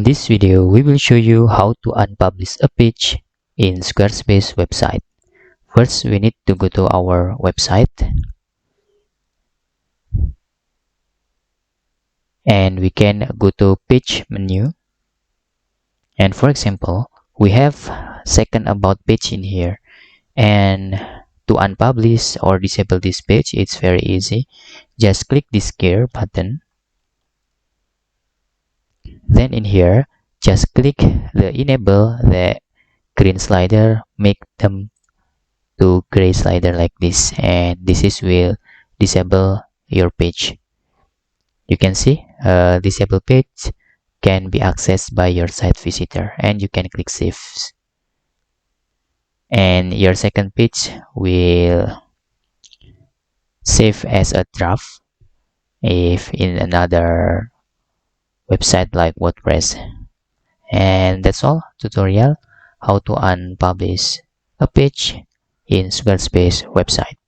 this video, we will show you how to unpublish a page in Squarespace website. First, we need to go to our website and we can go to page menu. And for example, we have second about page in here, and to unpublish or disable this page, it's very easy. Just click this gear button. Then in here, just click the enable the green slider, make them to gray slider like this, and this is will disable your page. You can see disable page can be accessed by your site visitor, and you can click save, and your second page will save as a draft if in another website like WordPress. And that's all tutorial how to unpublish a page in Squarespace website.